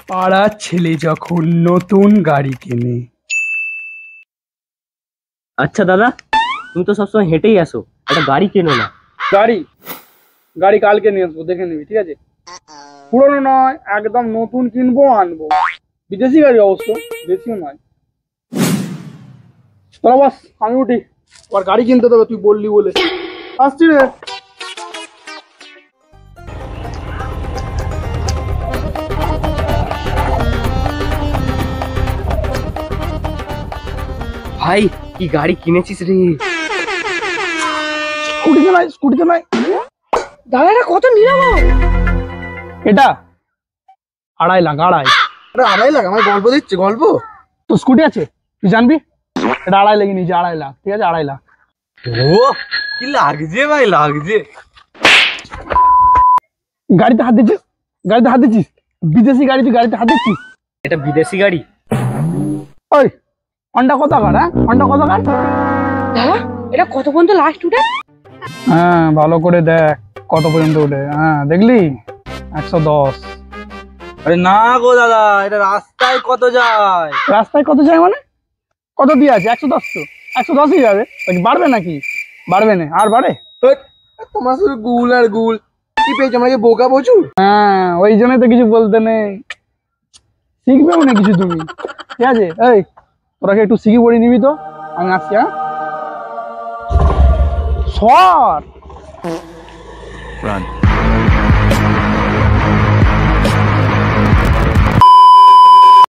পাড়ার ছেলে যখন নতুন গাড়ি কেনে। আচ্ছা দাদা, তুমি তো সবসময় হেঁটেই আসো, একটা গাড়ি কেনো না। গাড়ি গাড়ি কালকে নিয়ে আসবো, দেখে নিবি, ঠিক আছে? পুরনো নয়, একদম নতুন কিনবো, আনবো। বিদেশি গাড়ি অবশ্য, দেশিও নয়। চলো বাস, আমি উঠি, আর গাড়ি কিনতে দেবে, তুই বললি বলে। আসছি রে। ভাই, কি গাড়ি কিনেছিস রে? স্কুটিতে নাই। দাদা এটা কত নিলাম? এটা 2.5 লাখ। 2.5 লাখ? আমার গল্প দিচ্ছে, গল্প? তো স্কুটি আছে, তুই জানবি? এটা 2.5 লাখে নিয়েছি, 2.5 লাখ, ঠিক আছে? 2.5 লাখ। ও কি লাগছে ভাই, লাগছে। গাড়িতে হাত দিচ্ছিস? বিদেশি গাড়ি, তুই গাড়িতে হাত দিচ্ছিস? এটা বিদেশি গাড়ি? ওই হন্ডা কোথাকার? হ্যাঁ, হন্ডা কোথাকার? দাদা এটা কত পর্যন্ত লাস্ট উঠে? হ্যাঁ, ভালো করে দেখ কত পর্যন্ত উঠে। হ্যাঁ, দেখলি? 110। আরে না গো দাদা, এটা রাস্তায় কত যায়? রাস্তায় কত যায় মানে? কত দিয়ে আছে? 110। তো 110ই যাবে, বাড়বে নাকি? বাড়বে না, আর বাড়ে? তোমার শুধু গুল আর গুল। কি পেয়েছো, আমাকে বোকা প্রচুর। হ্যাঁ, ওই জন্যই তো কিছু বলতে নেই। শিখবেও না কিছু তুমি, ঠিক আছে? এই তোরা কি একটু শিখি পড়ে নিবি তো? আমি আসছি। হ্যাঁ, সর।